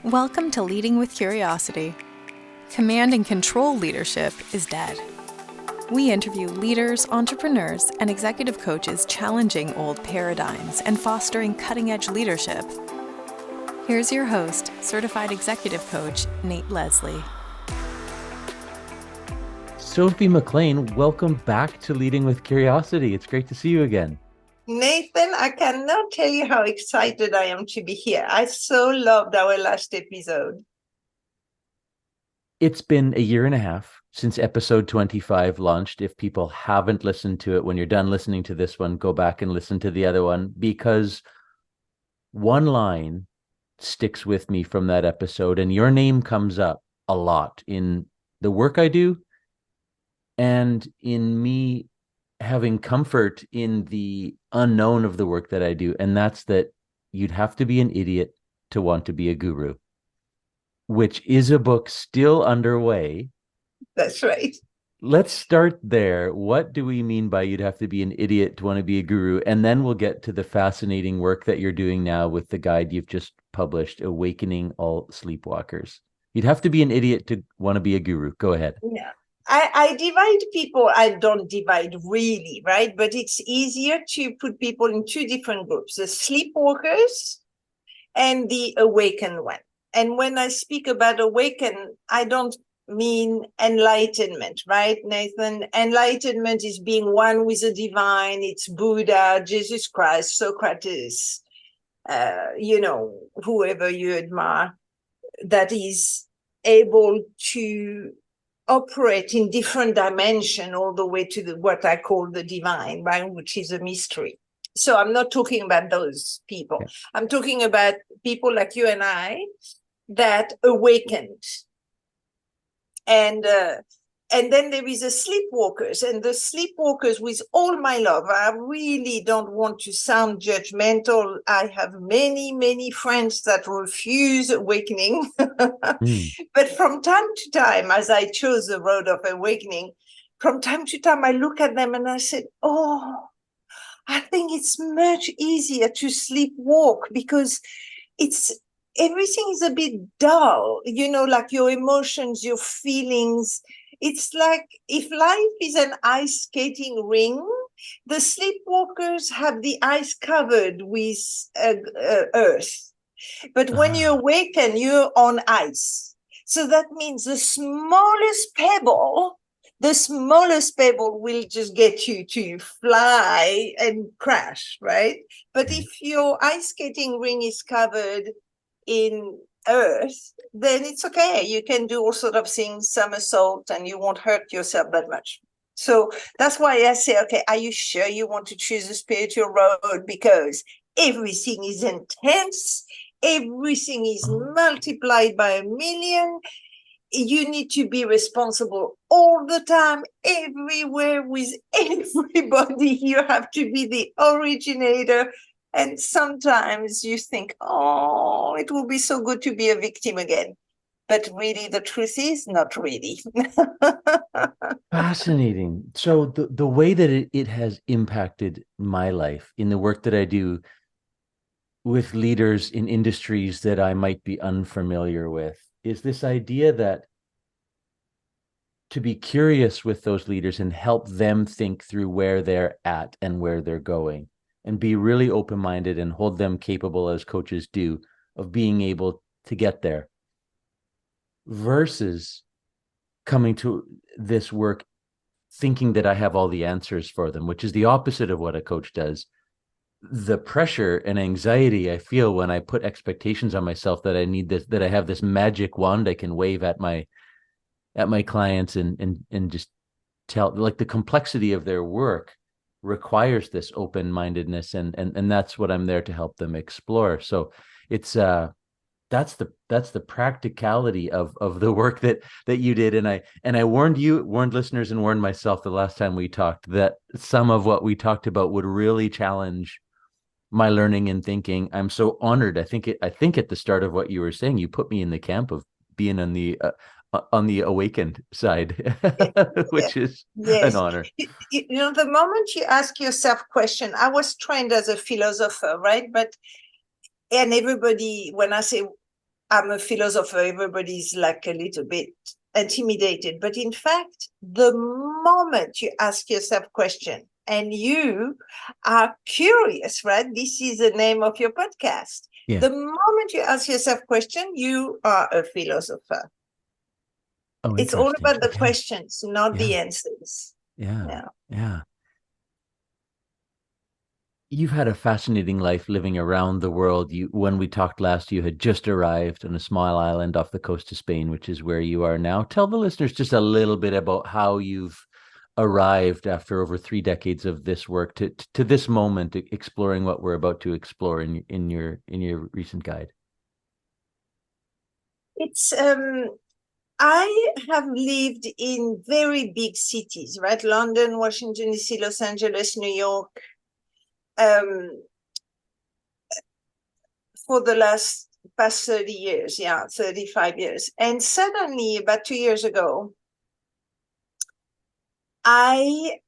Welcome to Leading with Curiosity. Command and control leadership is dead. We interview leaders, entrepreneurs, and executive coaches challenging old paradigms and fostering cutting-edge leadership. Here's your host, certified executive coach, Nate Leslie. Sophie McLean, welcome back to Leading with Curiosity. It's great to see you again. Nathan, I cannot tell you how excited I am to be here. I so loved our last episode. It's been a year and a half since episode 25 launched. If people haven't listened to it, when you're done listening to this one, go back and listen to the other one, because one line sticks with me from that episode, and your name comes up a lot in the work I do and in me having comfort in the unknown of the work that I do. And that's that you'd have to be an idiot to want to be a guru, which is a book still underway. That's right. Let's start there. What do we mean by you'd have to be an idiot to want to be a guru? And then we'll get to the fascinating work that you're doing now with the guide you've just published, Awakening All Sleepwalkers. You'd have to be an idiot to want to be a guru. Go ahead. Yeah. I divide people. I don't divide really, right? But it's easier to put people in two different groups, the sleepwalkers and the awakened one. And when I speak about awaken, I don't mean enlightenment, right, Nathan? Enlightenment is being one with the divine. It's Buddha, Jesus Christ, Socrates, whoever you admire, that is able to operate in different dimension all the way to what I call the divine, right, which is a mystery. So I'm not talking about those people. Yeah. I'm talking about people like you and I that awakened. And then there is the sleepwalkers, and the sleepwalkers, with all my love, I really don't want to sound judgmental. I have many, many friends that refuse awakening. But from time to time, as I chose the road of awakening, from time to time, I look at them and I said, oh, I think it's much easier to sleepwalk because everything is a bit dull, like your emotions, your feelings. It's like if life is an ice skating ring, the sleepwalkers have the ice covered with earth. But when you awaken, you're on ice. So that means the smallest pebble will just get you to fly and crash, right? But if your ice skating ring is covered in earth, then it's okay. You can do all sorts of things, somersault, and you won't hurt yourself that much. So that's why I say, okay, are you sure you want to choose a spiritual road? Because everything is intense. Everything is multiplied by a million. You need to be responsible all the time, everywhere, with everybody. You have to be the originator. And sometimes you think, oh, it will be so good to be a victim again. But really, the truth is not really. Fascinating. So the way that it has impacted my life in the work that I do with leaders in industries that I might be unfamiliar with is this idea that to be curious with those leaders and help them think through where they're at and where they're going, and be really open-minded and hold them capable, as coaches do, of being able to get there, versus coming to this work thinking that I have all the answers for them, which is the opposite of what a coach does. The pressure and anxiety I feel when I put expectations on myself that I need this, that I have this magic wand I can wave at my clients and just tell, like, the complexity of their work requires this open-mindedness, and that's what I'm there to help them explore. So it's that's the practicality of the work that you did. And I warned listeners and warned myself the last time we talked that some of what we talked about would really challenge my learning and thinking. I'm so honored. I think at the start of what you were saying, you put me in the camp of being on the awakened side, which is an honor. The moment you ask yourself question, I was trained as a philosopher, right? And everybody, when I say I'm a philosopher, everybody's like a little bit intimidated. But in fact, the moment you ask yourself question and you are curious, right? This is the name of your podcast. Yeah. The moment you ask yourself question, you are a philosopher. Oh, It's all interesting. about the Okay. questions, not the Yeah. answers. Yeah. Yeah. Yeah. You've had a fascinating life living around the world. When we talked last, you had just arrived on a small island off the coast of Spain, which is where you are now. Tell the listeners just a little bit about how you've arrived after over 3 decades of this work to this moment, exploring what we're about to explore in your recent guide. It's I have lived in very big cities, right? London, Washington, D.C., Los Angeles, New York, for the past 30 years, 35 years. And suddenly, about 2 years ago, I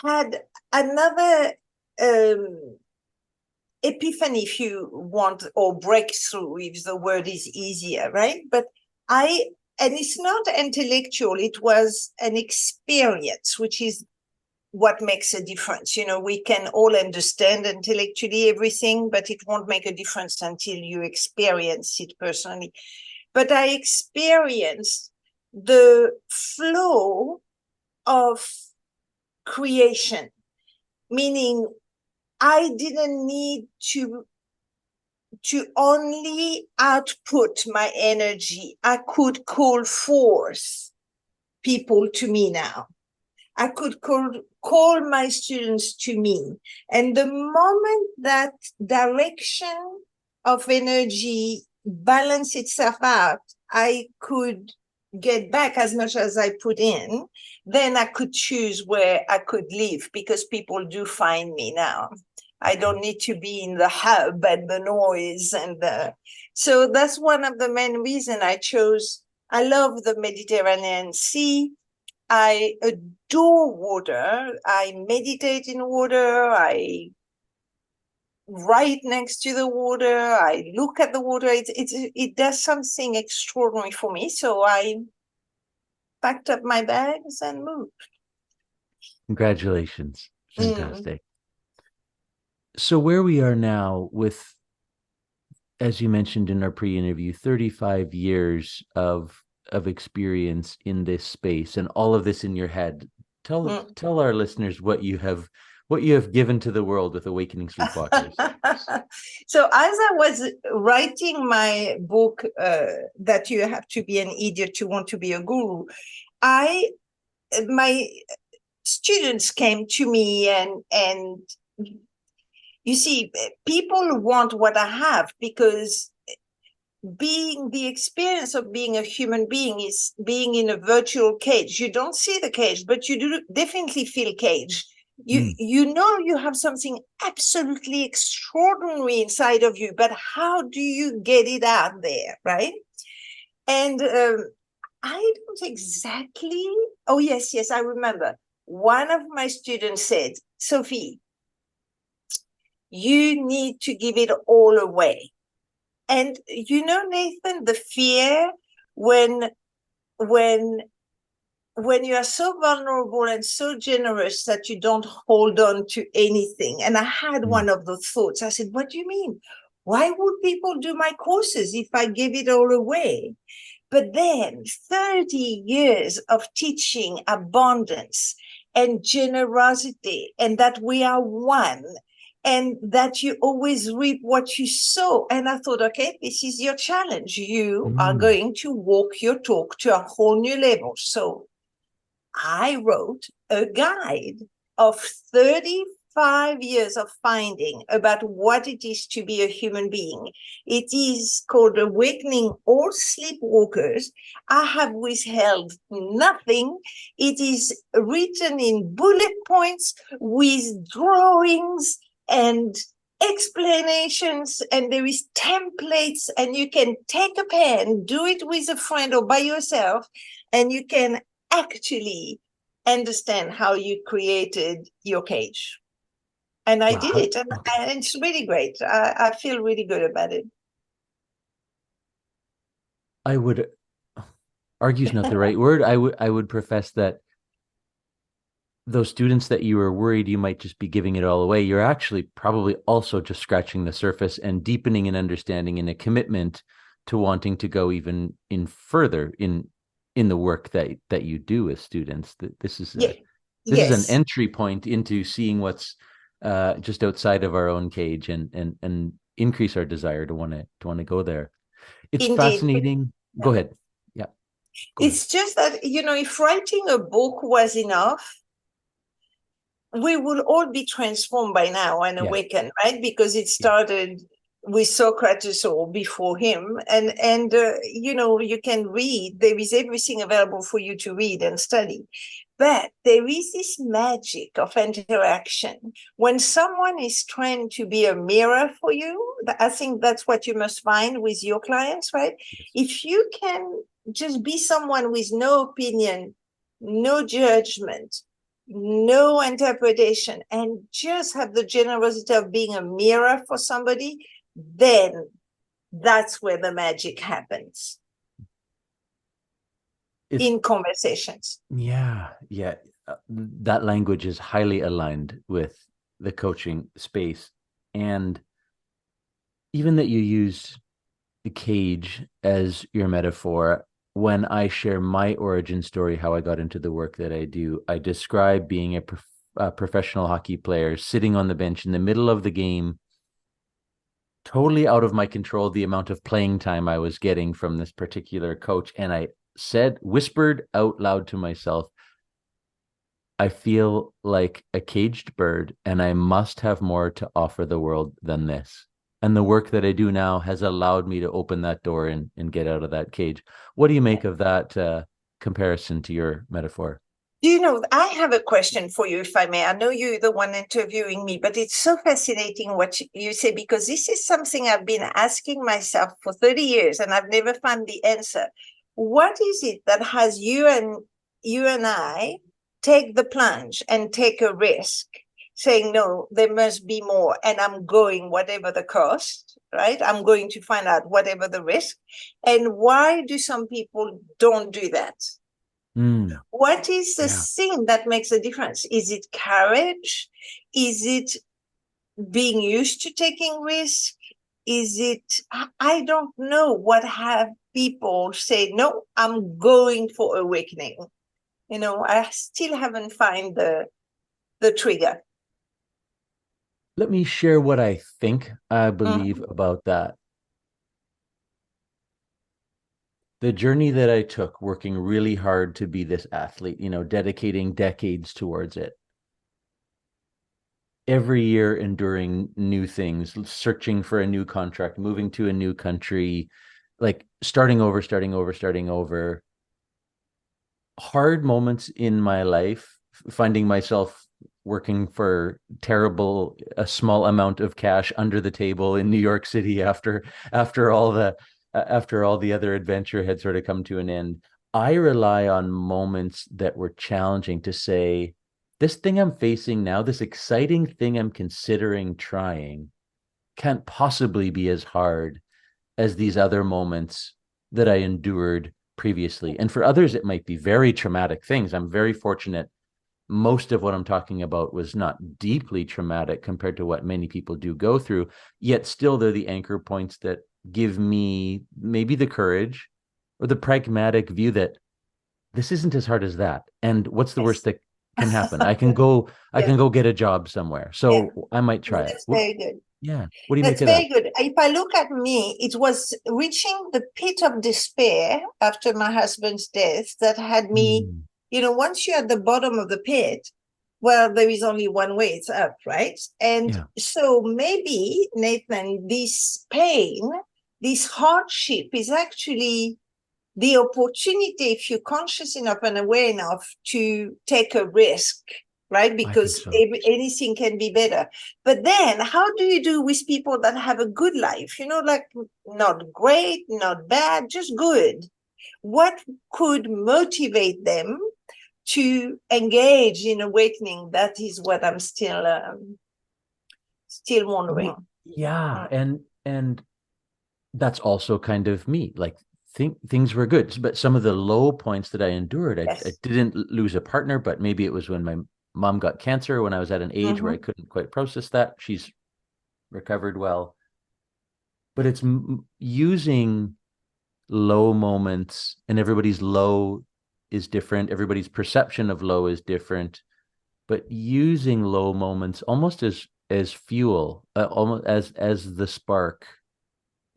had another epiphany, if you want, or breakthrough, if the word is easier, right? But and it's not intellectual, it was an experience, which is what makes a difference. You know, we can all understand intellectually everything, but it won't make a difference until you experience it personally. But I experienced the flow of creation, meaning I didn't need to only output my energy. I could call forth people to me now. I could call my students to me. And the moment that direction of energy balance itself out, I could get back as much as I put in, then I could choose where I could live, because people do find me now. I don't need to be in the hub and the noise so that's one of the main reasons I chose. I love the Mediterranean Sea. I adore water. I meditate in water. I write next to the water. I look at the water. It does something extraordinary for me. So I packed up my bags and moved. Congratulations. Fantastic. So where we are now with, as you mentioned in our pre-interview, 35 years of experience in this space and all of this in your head. Tell our listeners what you have given to the world with Awakening Sleepwalkers. So as I was writing my book, that you have to be an idiot to want to be a guru, my students came to me and you see, people want what I have, because the experience of being a human being is being in a virtual cage. You don't see the cage, but you do definitely feel cage. You know you have something absolutely extraordinary inside of you, but how do you get it out there, right? And I don't exactly. Oh, yes, I remember. One of my students said, Sophie, you need to give it all away. And you know, Nathan, the fear when you are so vulnerable and so generous that you don't hold on to anything. And I had one of those thoughts. I said, what do you mean? Why would people do my courses if I give it all away? But then 30 years of teaching abundance and generosity, and that we are one, and that you always reap what you sow. And I thought, okay, this is your challenge. You are going to walk your talk to a whole new level. So I wrote a guide of 35 years of finding about what it is to be a human being. It is called Awakening All Sleepwalkers. I have withheld nothing. It is written in bullet points with drawings and explanations, and there is templates, and you can take a pen, do it with a friend or by yourself, and you can actually understand how you created your cage. And I did it, and it's really great. I feel really good about it. I would argue's not the right word. I would profess that those students that you were worried you might just be giving it all away, you're actually probably also just scratching the surface and deepening an understanding and a commitment to wanting to go even in further in the work that you do with students. That this is Yeah. this is an Yes. entry point into seeing what's just outside of our own cage, and increase our desire to want to go there. It's Indeed. fascinating. Go ahead. Yeah, go ahead. It's just that, if writing a book was enough, we will all be transformed by now and Yeah, awaken, right? Because it yeah. started with Socrates or before him. And you can read, there is everything available for you to read and study. But there is this magic of interaction. When someone is trying to be a mirror for you, I think that's what you must find with your clients, right? Yes. If you can just be someone with no opinion, no judgment, no interpretation, and just have the generosity of being a mirror for somebody, then that's where the magic happens It's in conversations. Yeah, yeah. That language is highly aligned with the coaching space. And even that you use the cage as your metaphor, when I share my origin story, how I got into the work that I do, I describe being a professional hockey player sitting on the bench in the middle of the game, totally out of my control, the amount of playing time I was getting from this particular coach. And I whispered out loud to myself, I feel like a caged bird, and I must have more to offer the world than this. And the work that I do now has allowed me to open that door and get out of that cage. What do you make of that comparison to your metaphor? I have a question for you, if I may. I know you're the one interviewing me, but it's so fascinating what you say, because this is something I've been asking myself for 30 years and I've never found the answer. What is it that has you and I take the plunge and take a risk, saying, no, there must be more, and I'm going whatever the cost, right? I'm going to find out whatever the risk. And why do some people don't do that? What is the Yeah. thing that makes a difference? Is it courage? Is it being used to taking risk? Is it, I don't know what have people say, no, I'm going for awakening. I still haven't found the trigger. Let me share what I think I believe Mhm. about that. The journey that I took working really hard to be this athlete, dedicating decades towards it. Every year enduring new things, searching for a new contract, moving to a new country, like starting over. Hard moments in my life, finding myself working for a small amount of cash under the table in New York City after all the other adventure had sort of come to an end. I rely on moments that were challenging to say, this thing I'm facing now, this exciting thing I'm considering trying, can't possibly be as hard as these other moments that I endured previously. And for others, it might be very traumatic things. I'm very fortunate. Most of what I'm talking about was not deeply traumatic compared to what many people do go through, yet still they're the anchor points that give me maybe the courage or the pragmatic view that this isn't as hard as that. And what's the worst Yes. that can happen? I Yeah, can go get a job somewhere. yeah, So I might try it. that's very good. Yeah. What do you make That's of that? very good. If I look at me, it was reaching the pit of despair after my husband's death that had me, Mm, once you're at the bottom of the pit, well, there is only one way, it's up, right? And yeah. so maybe, Nathan, this pain, this hardship is actually the opportunity, if you're conscious enough and aware enough, to take a risk, right? I think Because so. anything can be better. But then how do you do with people that have a good life, like not great, not bad, just good? What could motivate them to engage in awakening? That is what I'm still wondering. Yeah, Mm. and that's also kind of me, like things were good, but some of the low points that I endured, I Yes. didn't lose a partner, but maybe it was when my mom got cancer, when I was at an age where I couldn't quite process that. She's recovered well, but it's using low moments, and everybody's low is different. Everybody's perception of low is different, but using low moments almost as fuel, almost as the spark.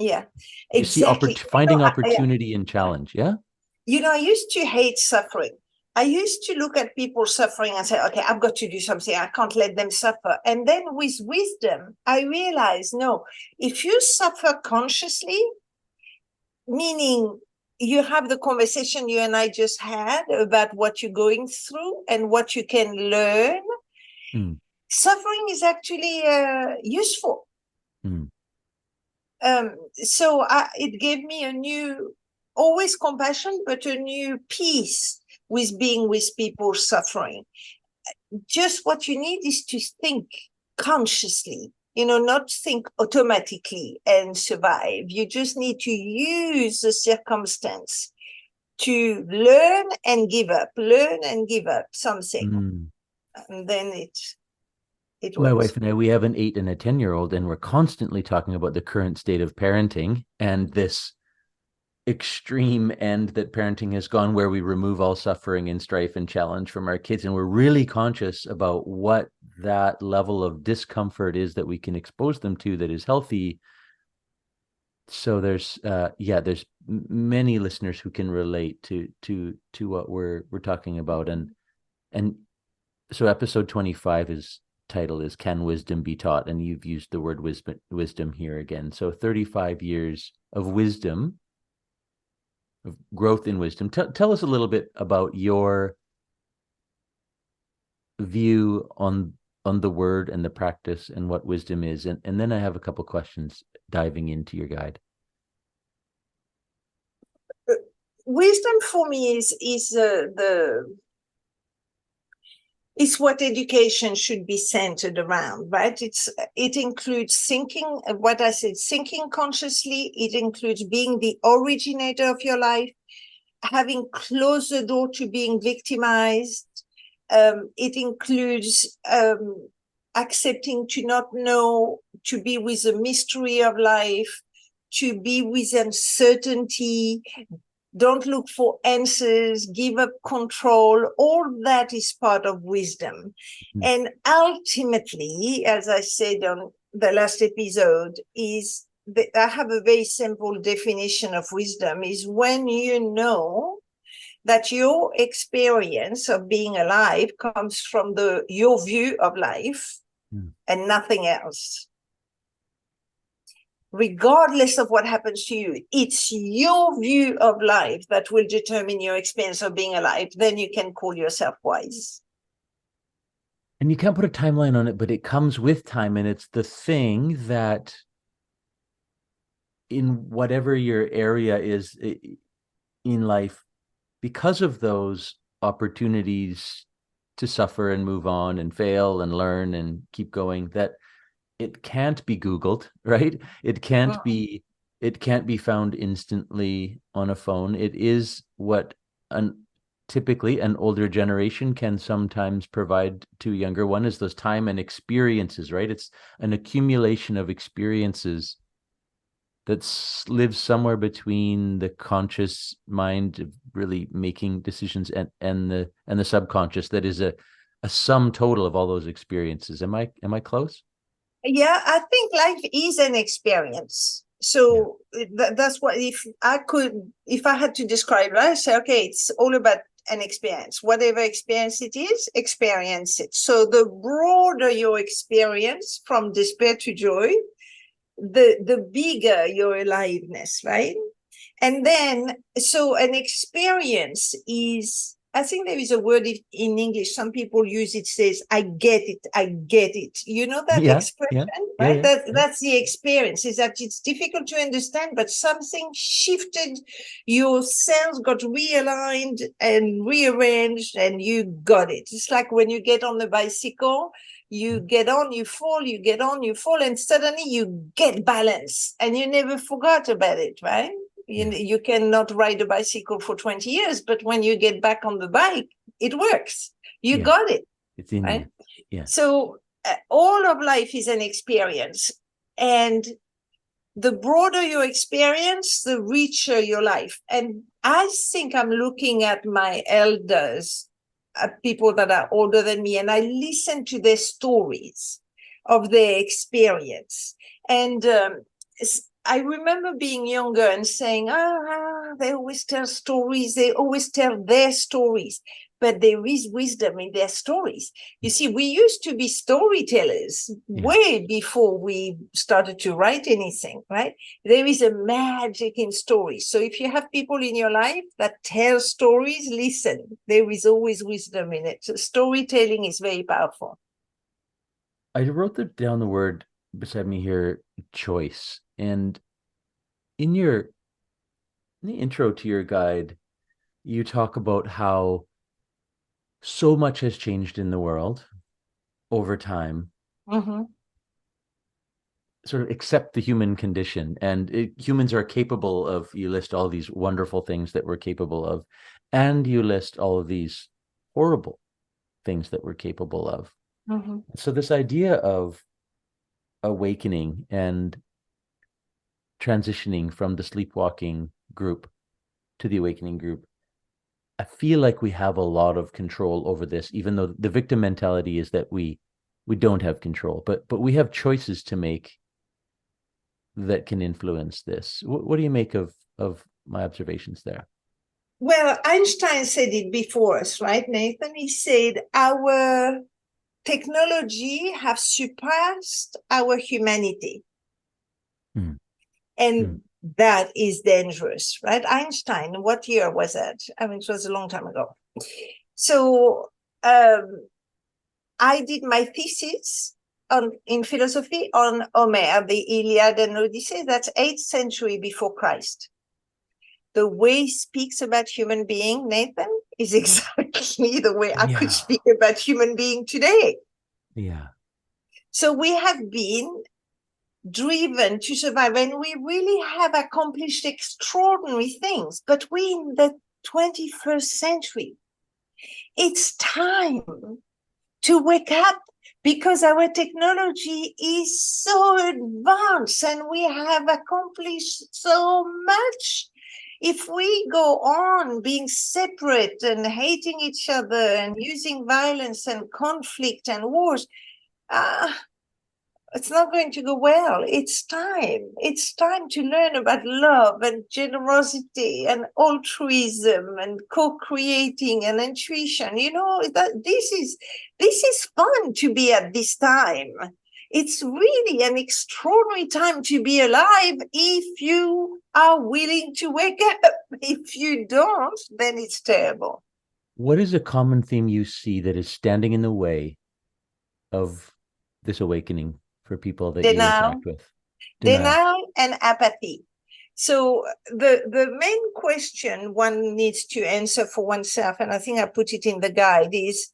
Yeah, You see, exactly. finding opportunity and challenge. Yeah. I used to hate suffering. I used to look at people suffering and say, okay, I've got to do something. I can't let them suffer. And then with wisdom, I realized, no, if you suffer consciously, meaning you have the conversation you and I just had about what you're going through and what you can learn, suffering is actually useful. So it gave me a new, always compassion, but a new peace with being with people suffering. Just what you need is to think consciously, not think automatically and survive. You just need to use the circumstance to learn and give up something. And then it My works. wife and I, we have an 8 and a 10-year-old, and we're constantly talking about the current state of parenting and this extreme end that parenting has gone, where we remove all suffering and strife and challenge from our kids. And we're really conscious about what that level of discomfort is that we can expose them to that is healthy. So there's many listeners who can relate to what we're talking about. And so episode 25 title is Can Wisdom Be Taught? And you've used the word wisdom here again. So 35 years of wisdom, of growth in wisdom. Tell us a little bit about your view on the word and the practice and what wisdom is. And then I have a couple questions diving into your guide. Wisdom for me is what education should be centered around, right? It includes thinking, what I said, thinking consciously. It includes being the originator of your life, having closed the door to being victimized. It includes accepting to not know, to be with the mystery of life, to be with uncertainty. Don't look for answers, give up control. All that is part of wisdom. And ultimately, as I said on the last episode, is that I have a very simple definition of wisdom, is when you know that your experience of being alive comes from your view of life and nothing else. Regardless of what happens to you, it's your view of life that will determine your experience of being alive. Then you can call yourself wise. And you can't put a timeline on it, but it comes with time. And it's the thing that in whatever your area is in life, because of those opportunities to suffer and move on and fail and learn and keep going, that it can't be Googled, right? It can't be found instantly on a phone. It is what typically an older generation can sometimes provide to a younger one, is those time and experiences, right? It's an accumulation of experiences that lives somewhere between the conscious mind of really making decisions and the subconscious, that is a sum total of all those experiences. Am I close? Yeah, I think life is an experience. So that's what, if I had to describe life, I say, okay, it's all about an experience. Whatever experience it is, experience it. So the broader your experience, from despair to joy, the bigger your aliveness, right? And then, so an experience is, I think there is a word in English, some people use it, says, I get it, I get it. You know that expression, right? That's the experience, is that it's difficult to understand, but something shifted, your cells got realigned and rearranged, and you got it. It's like when you get on the bicycle, you get on, you fall, you get on, you fall, and suddenly you get balance, and you never forgot about it, right? You cannot ride a bicycle for 20 years, but when you get back on the bike, it works. You got it. It's in right? you. Yeah. So all of life is an experience. And the broader your experience, the richer your life. And I think I'm looking at my elders, people that are older than me, and I listen to their stories of their experience. And I remember being younger and saying, they always tell stories. They always tell their stories. But there is wisdom in their stories. You see, we used to be storytellers way before we started to write anything, right? There is a magic in stories. So if you have people in your life that tell stories, listen, there is always wisdom in it. So storytelling is very powerful. I wrote down the word beside me here, choice. And in the intro to your guide, you talk about how so much has changed in the world over time, sort of accept the human condition. And humans are capable of, you list all these wonderful things that we're capable of, and you list all of these horrible things that we're capable of. So this idea of awakening and transitioning from the sleepwalking group to the awakening group, I feel like we have a lot of control over this, even though the victim mentality is that we don't have control, but we have choices to make that can influence this. What do you make of my observations there? Well, Einstein said it before us, right, Nathan? He said our technology have surpassed our humanity. And that is dangerous, right? Einstein, what year was that? I mean, it was a long time ago. So I did my thesis in philosophy on Homer, the Iliad and Odyssey. That's 8th century before Christ. The way he speaks about human being, Nathan, is exactly the way I could speak about human being today. Yeah. So we have been driven to survive, and we really have accomplished extraordinary things. But we in the 21st century, it's time to wake up, because our technology is so advanced and we have accomplished so much. If we go on being separate and hating each other and using violence and conflict and wars, it's not going to go well. It's time. It's time to learn about love and generosity and altruism and co-creating and intuition. You know, that this is fun to be at this time. It's really an extraordinary time to be alive if you are willing to wake up. If you don't, then it's terrible. What is a common theme you see that is standing in the way of this awakening for people that you interact with? Denial and apathy. So the main question one needs to answer for oneself, and I think I put it in the guide, is,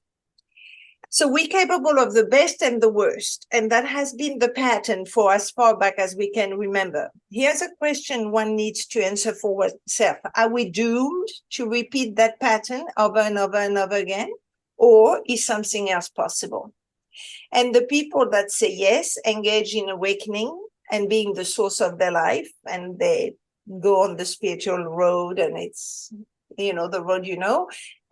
so we're capable of the best and the worst, and that has been the pattern for as far back as we can remember. Here's a question one needs to answer for oneself. Are we doomed to repeat that pattern over and over and over again, or is something else possible? And the people that say yes, engage in awakening and being the source of their life, and they go on the spiritual road, and it's, the road,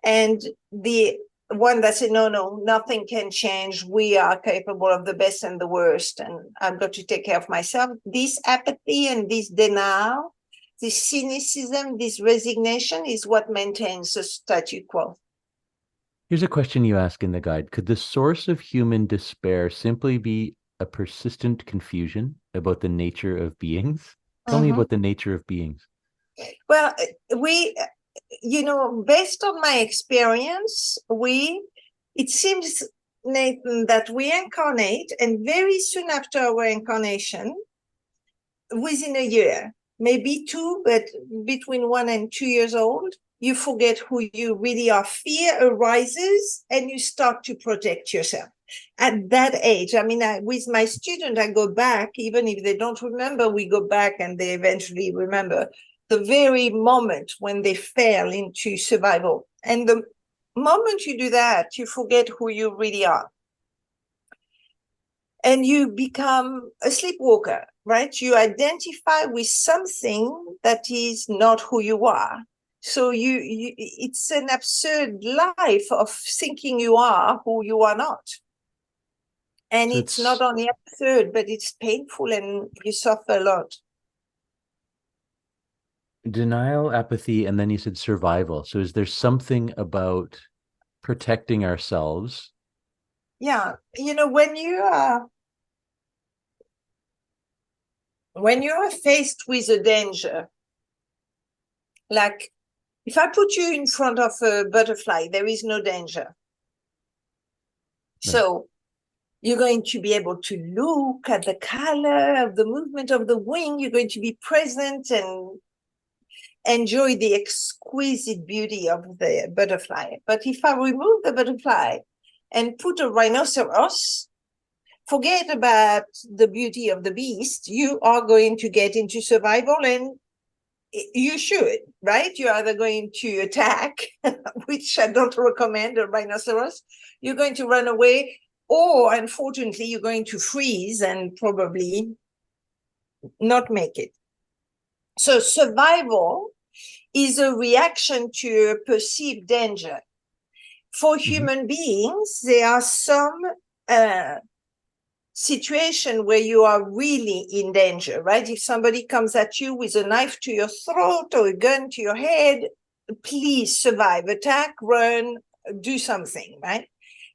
and the one that said, no, nothing can change. We are capable of the best and the worst, and I've got to take care of myself. This apathy and this denial, this cynicism, this resignation is what maintains the statu quo. Here's a question you ask in the guide. Could the source of human despair simply be a persistent confusion about the nature of beings? Tell me about the nature of beings. Well, based on my experience, it seems, Nathan, that we incarnate, and very soon after our incarnation, within a year, maybe 2, but between 1 and 2 years old, you forget who you really are. Fear arises and you start to protect yourself. At that age, I mean, with my student, I go back, even if they don't remember, we go back and they eventually remember. the very moment when they fell into survival. And the moment you do that, you forget who you really are. And you become a sleepwalker, right? You identify with something that is not who you are. So it's an absurd life of thinking you are who you are not. And So it's not only absurd, but it's painful and you suffer a lot. denial, apathy, and then you said survival. So is there something about protecting ourselves? Yeah. You know, when you are faced with a danger, like if I put you in front of a butterfly, there is no danger. Right. So you're going to be able to look at the color of the movement of the wing. You're going to be present and enjoy the exquisite beauty of the butterfly. But if I remove the butterfly and put a rhinoceros, forget about the beauty of the beast. You are going to get into survival, and you should, right? You're either going to attack, which I don't recommend, a rhinoceros. You're going to run away, or unfortunately, you're going to freeze and probably not make it. So survival is a reaction to a perceived danger. For human beings, there are some situation where you are really in danger, right? If somebody comes at you with a knife to your throat or a gun to your head, please survive, attack, run, do something, right?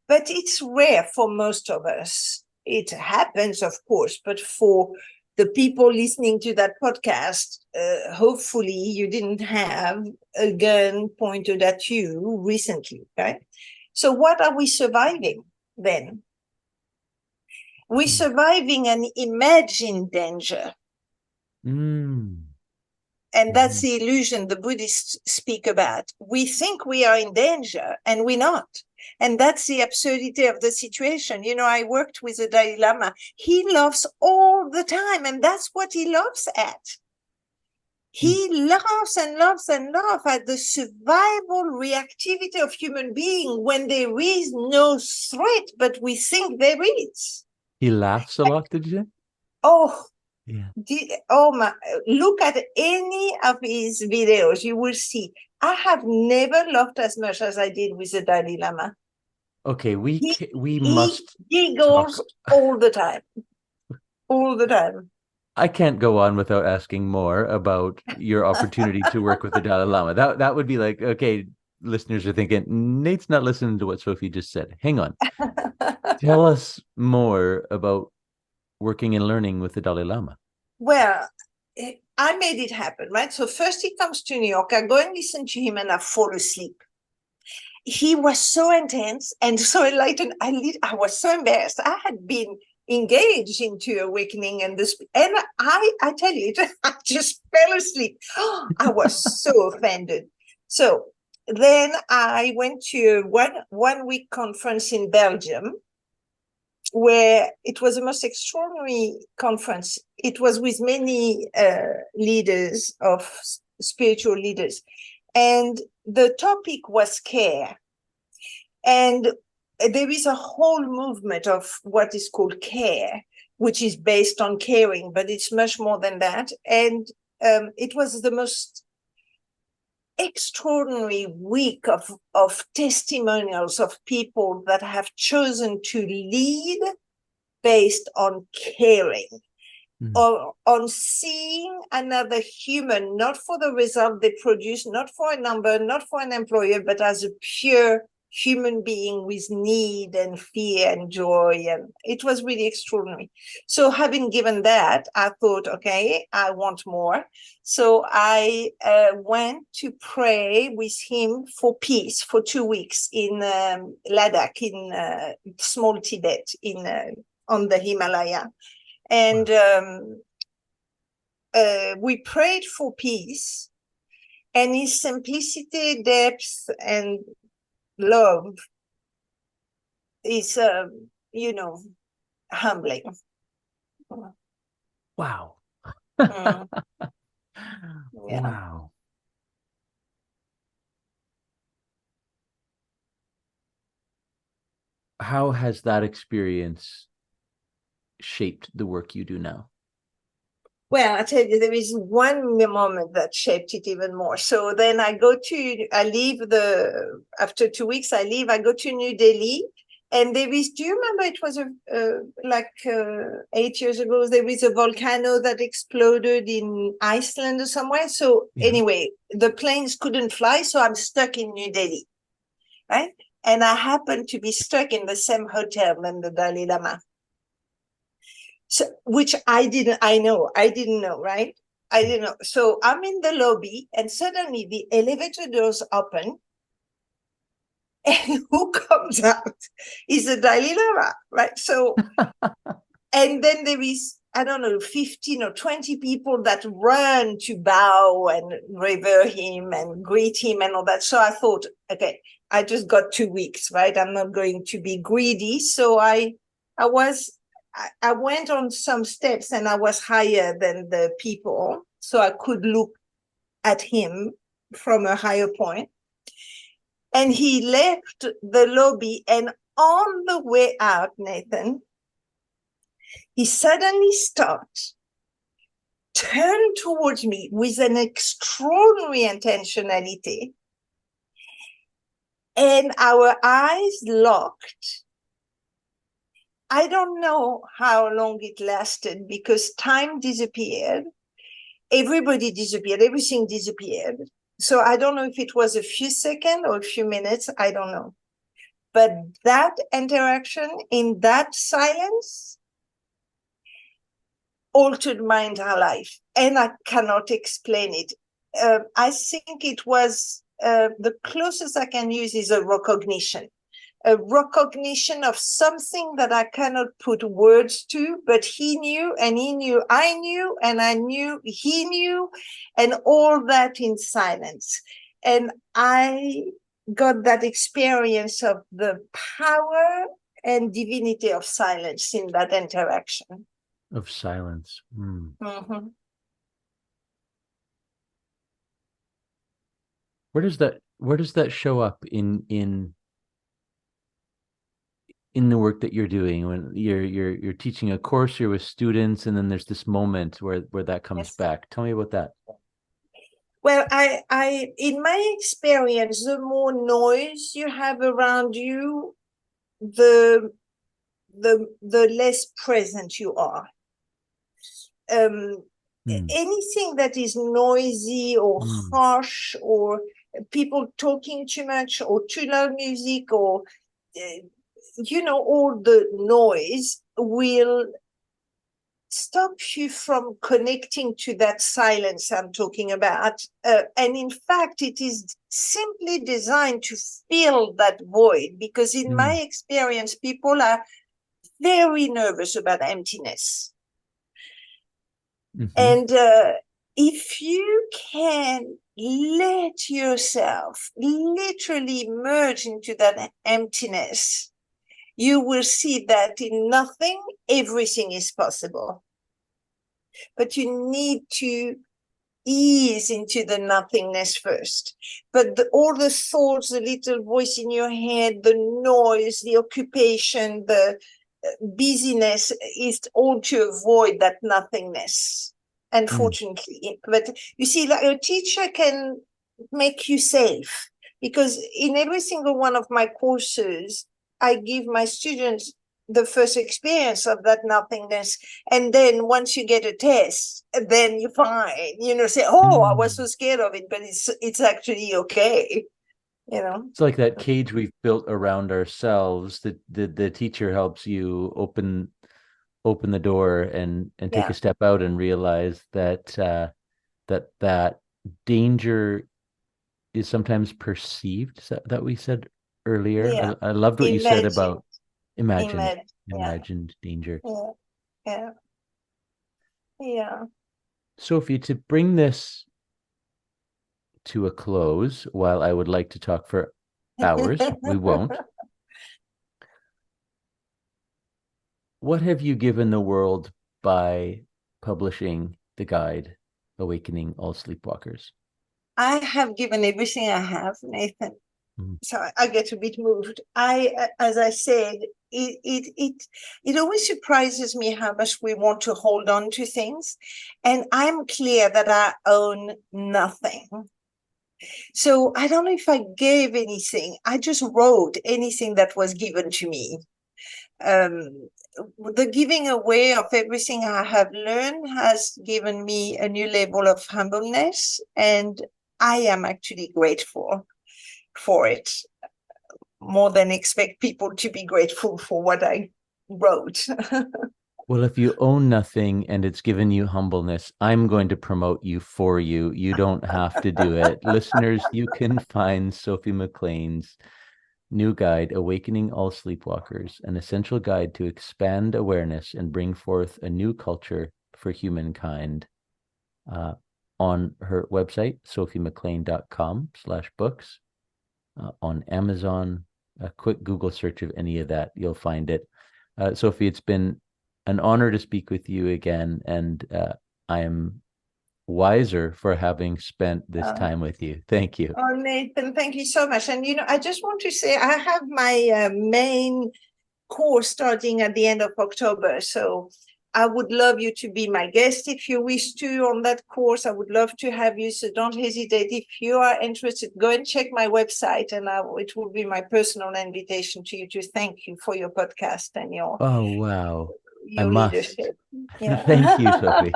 But it's rare for most of us. It happens, of course, but for the people listening to that podcast, hopefully you didn't have a gun pointed at you recently, right? So what are we surviving then? We're surviving an imagined danger. And that's the illusion the Buddhists speak about. We think we are in danger and we're not. And that's the absurdity of the situation. You know, I worked with the Dalai Lama. He loves all the time, and that's what he loves at. He loves and loves and loves at the survival reactivity of human being when there is no threat, but we think there is. He laughs a lot, did you say? Oh, yeah. Look at any of his videos. You will see. I have never laughed as much as I did with the Dalai Lama. Okay, we He must giggles all the time. All the time. I can't go on without asking more about your opportunity to work with the Dalai Lama. That would be like, okay, listeners are thinking, Nate's not listening to what Sophie just said. Hang on. Tell us more about working and learning with the Dalai Lama. Well, I made it happen, right? So first he comes to New York. I go and listen to him and I fall asleep. He was so intense and so enlightened. I was so embarrassed. I had been engaged into awakening and I tell you, I just fell asleep. I was so offended. So then I went to one week conference in Belgium, where it was the most extraordinary conference. It was with many leaders of spiritual leaders, and the topic was care. And there is a whole movement of what is called care, which is based on caring, but it's much more than that. And it was the most extraordinary week of testimonials of people that have chosen to lead based on caring, or on seeing another human, not for the result they produce, not for a number, not for an employer, but as a pure human being with need and fear and joy. And it was really extraordinary. So having given that, I thought, okay, I want more. So I went to pray with him for peace for 2 weeks in Ladakh, in small Tibet, on the Himalaya. And we prayed for peace, and his simplicity, depth, and love is, humbling. Wow. Yeah. Wow. How has that experience shaped the work you do now? Well, I tell you, there is one moment that shaped it even more. So then after 2 weeks, I go to New Delhi. And do you remember it was 8 years ago, there was a volcano that exploded in Iceland or somewhere. So anyway, the planes couldn't fly. So I'm stuck in New Delhi, right? And I happened to be stuck in the same hotel than the Dalai Lama. So, which I didn't know, right? I didn't know. So I'm in the lobby and suddenly the elevator doors open and who comes out is the Dalai Lama, right? So, and then there is, I don't know, 15 or 20 people that run to bow and revere him and greet him and all that. So I thought, okay, I just got 2 weeks, right? I'm not going to be greedy. So I went on some steps and I was higher than the people, so I could look at him from a higher point. And he left the lobby, and on the way out, Nathan, he suddenly stopped, turned towards me with an extraordinary intentionality, and our eyes locked. I don't know how long it lasted because time disappeared. Everybody disappeared. Everything disappeared. So I don't know if it was a few seconds or a few minutes. I don't know. But that interaction in that silence altered my entire life. And I cannot explain it. I think it was the closest I can use is a recognition of something that I cannot put words to, but he knew, and he knew, I knew, and I knew, he knew, and all that in silence. And I got that experience of the power and divinity of silence in that interaction. Of silence. Mm-hmm. Where does that show up in the work that you're doing when you're teaching a course, you're with students, and then there's this moment where that comes back? Tell me about that. Well, I in my experience, the more noise you have around you, the less present you are. Anything that is noisy or harsh, or people talking too much, or too loud music, or all the noise will stop you from connecting to that silence I'm talking about. And in fact, it is simply designed to fill that void, because in my experience, people are very nervous about emptiness. And if you can let yourself literally merge into that emptiness, you will see that in nothing, everything is possible. But you need to ease into the nothingness first. But all the thoughts, the little voice in your head, the noise, the occupation, the busyness is all to avoid that nothingness, unfortunately. But you see, like, a teacher can make you safe, because in every single one of my courses, I give my students the first experience of that nothingness. And then once you get a test, then you find, say, oh, I was so scared of it, but it's actually okay. It's like that cage we've built around ourselves. The teacher helps you open the door and take a step out and realize that that danger is sometimes perceived, that we said earlier. I loved what you said about imagined danger. Yeah. Sophie, to bring this to a close, while I would like to talk for hours, we won't. What have you given the world by publishing the guide Awakening All Sleepwalkers? I have given everything I have, Nathan. Mm. So I get a bit moved. As I said, it always surprises me how much we want to hold on to things. And I'm clear that I own nothing. So I don't know if I gave anything. I just wrote anything that was given to me. The giving away of everything I have learned has given me a new level of humbleness, and I am actually grateful for it, more than expect people to be grateful for what I wrote. Well, if you own nothing and it's given you humbleness, I'm going to promote you for you. You don't have to do it. Listeners, you can find Sophie McLean's new guide, Awakening All Sleepwalkers, an essential guide to expand awareness and bring forth a new culture for humankind, on her website, sophiemclean.com/books, on Amazon. A quick Google search of any of that, you'll find it. Sophie, it's been an honor to speak with you again, and I am wiser for having spent this time with you. Thank you. Oh, Nathan, thank you so much. And, I just want to say I have my main course starting at the end of October. So I would love you to be my guest if you wish to on that course. I would love to have you. So don't hesitate. If you are interested, go and check my website, and it will be my personal invitation to you to thank you for your podcast and your leadership. Yeah. Thank you, Sophie.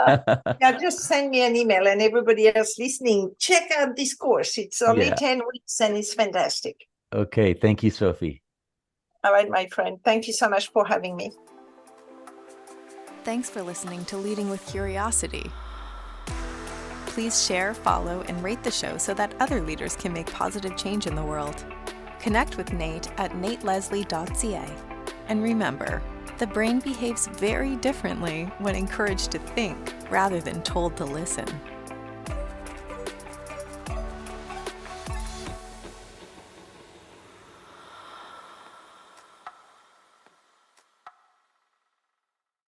Yeah, just send me an email, and everybody else listening, check out this course. It's only 10 weeks and it's fantastic. Okay. Thank you, Sophie. All right, my friend. Thank you so much for having me. Thanks for listening to Leading with Curiosity. Please share, follow, and rate the show so that other leaders can make positive change in the world. Connect with Nate at nateleslie.ca. And remember, the brain behaves very differently when encouraged to think rather than told to listen.